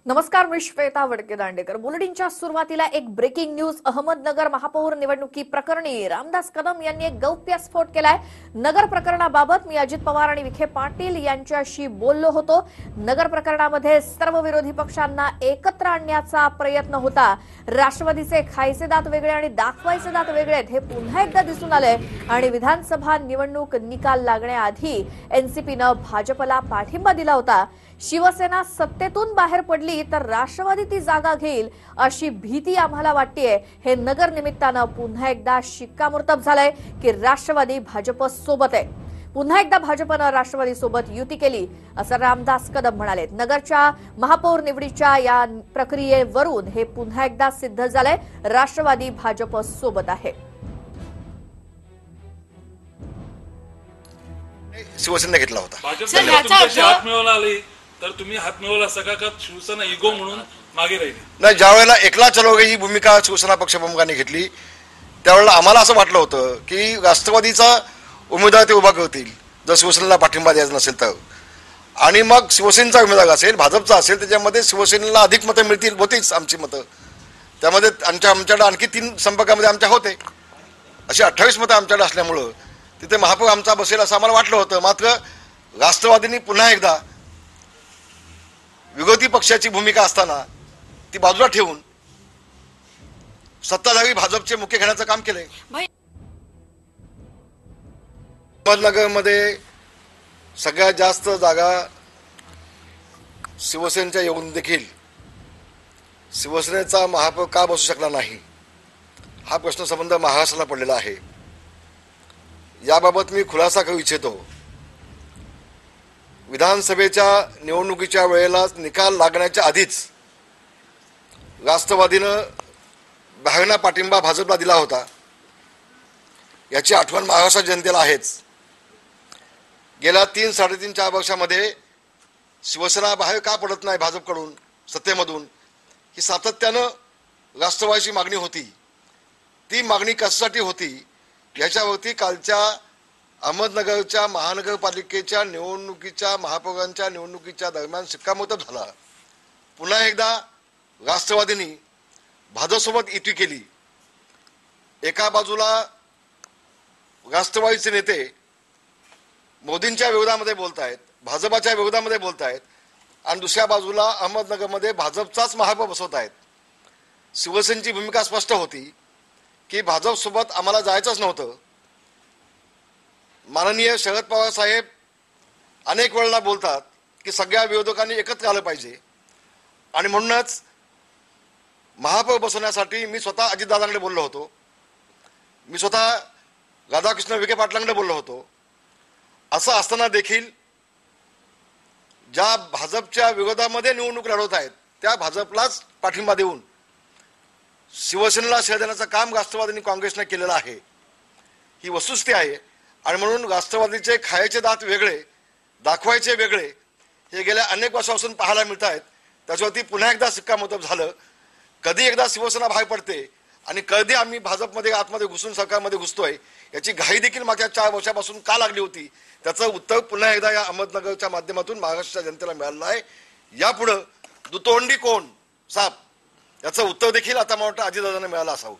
नमस्कार, मी श्वेता वडके दांडेकर. बुलेटिनच्या सुरुवातीला एक ब्रेकिंग न्यूज. अहमदनगर महापौर निवडणुकी प्रकरणी रामदास कदम यांनी एक गौप्यस्फोट केलाय. नगर प्रकरणाबाबत मी अजित पवार आणि विखे पाटील यांच्याशी बोललो होतो. नगर प्रकरणामध्ये सर्व विरोधी पक्षांना एकत्र आणण्याचा प्रयत्न होता. राष्ट्रवादीचे खायचे दात वेगळे आणि दाखवायचे दात वेगळे हे पुन्हा एकदा दिसून आलंय आणि विधानसभा निवडणूक निकाल लागण्याआधी एनसीपीनं भाजपला पाठिंबा दिला होता. शिवसेना सत्तेतून बाहेर पडली तर राष्ट्रवादी ती जागा घेईल अशी भीती आम्हाला वाटतेय. हे नगर निमित्तानं पुन्हा एकदा शिक्कामोर्तब झालंय की राष्ट्रवादी भाजप सोबत आहे. पुन्हा एकदा भाजपनं राष्ट्रवादी सोबत युती केली असं रामदास कदम म्हणाले. नगरच्या महापौर निवडीच्या या प्रक्रियेवरून हे पुन्हा एकदा सिद्ध झालंय. राष्ट्रवादी भाजप सोबत आहे. शिवसेना घेतला होता. हात मिळवला आली तर तुम्ही हात मिळवला सगळा का शिवसेना इगो म्हणून मागे राहिली? नाही, ज्या वेळेला एकला चलोगे ही भूमिका शिवसेना पक्ष प्रमुखांनी घेतली त्यावेळेला आम्हाला असं वाटलं होतं की राष्ट्रवादीचा उमेदवार ते उभा करतील जर शिवसेनेला पाठिंबा द्यायचा नसेल तर, आणि मग शिवसेनेचा उमेदवार असेल भाजपचा असेल त्याच्यामध्ये शिवसेनेला अधिक मतं मिळतील. होतीच आमची मतं त्यामध्ये. आमच्याकडे आणखी 3 संपर्कामध्ये आमच्या होते अशी 28 मतं आमच्याकडे असल्यामुळं तिथे महापौर आमचा बसेल असं आम्हाला वाटलं होतं. मात्र राष्ट्रवादींनी पुन्हा एकदा विरोधी पक्षाची भूमिका असताना ती बाजूला ठेवून सत्ताधारी भाजपचे मुख्य घेण्याचं काम केलंय. अहमदनगरमध्ये सगळ्यात जास्त जागा शिवसेनेच्या येऊन देखील शिवसेनेचा महापौर का बसू शकला नाही हा प्रश्न संबंध महाराष्ट्राला पडलेला आहे. याबाबत मी खुलासा करू इच्छितो. विधानसभेच्या निवडणुकीच्या वेळेला निकाल लागण्याच्या आधीच राष्ट्रवादीनं बाहेरना पाठिंबा भाजपला दिला होता याची आठवण महाराष्ट्र जनतेला आहेच. गेल्या 3-3.5-4 वर्षामध्ये शिवसेना बाहेर का पडत नाही भाजपकडून सत्तेमधून ही सातत्यानं राष्ट्रवादीची मागणी होती. ती मागणी कशासाठी होती याच्यावरती कालच्या अहमदनगरच्या महानगरपालिकेच्या निवडणुकीच्या महापौरांच्या निवडणुकीच्या दरम्यान शिक्कामोर्तब झाला. पुन्हा एकदा राष्ट्रवादींनी भाजपसोबत युती केली. एका बाजूला राष्ट्रवादीचे नेते मोदींच्या विरोधामध्ये बोलतायत, भाजपाच्या विरोधामध्ये बोलतायत, आणि दुसऱ्या बाजूला अहमदनगरमध्ये भाजपचाच महापौर बसवत आहेत. शिवसेनेची भूमिका स्पष्ट होती की भाजपसोबत आम्हाला जायचंच नव्हतं. माननीय शरद पवार साहेब अनेक वेळेला बोलतात की सगळ्या विरोधकांनी एकत्र आलं पाहिजे, आणि म्हणूनच महापौर बसवण्यासाठी मी स्वतः अजितदादांकडे बोललो होतो. मी स्वतः राधाकृष्ण विखे पाटलांकडे बोललो होतो. असं असताना देखील ज्या भाजपच्या विरोधामध्ये निवडणूक लढवत आहेत त्या भाजपलाच पाठिंबा देऊन शिवसेनेला शह देण्याचं काम राष्ट्रवादीने काँग्रेसने केलेलं आहे. ही वस्तुस्थिती आहे. आणि म्हणून राष्ट्रवादीचे खायचे दात वेगळे दाखवायचे वेगळे हे गेल्या अनेक वर्षापासून पाहायला मिळत आहेत. त्याच्यावरती पुन्हा एकदा शिक्कामोर्तब झालं. कधी एकदा शिवसेना बाहेर पडते आणि कधी आम्ही भाजपमध्ये आतमध्ये घुसून सरकारमध्ये घुसतोय याची घाई देखील मागच्या 4 वर्षापासून का लागली होती त्याचं उत्तर पुन्हा एकदा या अहमदनगरच्या माध्यमातून महाराष्ट्राच्या जनतेला मिळालं आहे. यापुढं दुतोंडी कोण साप याचं उत्तर देखील आता मला वाटतं अजितदादांना मिळालं असावं.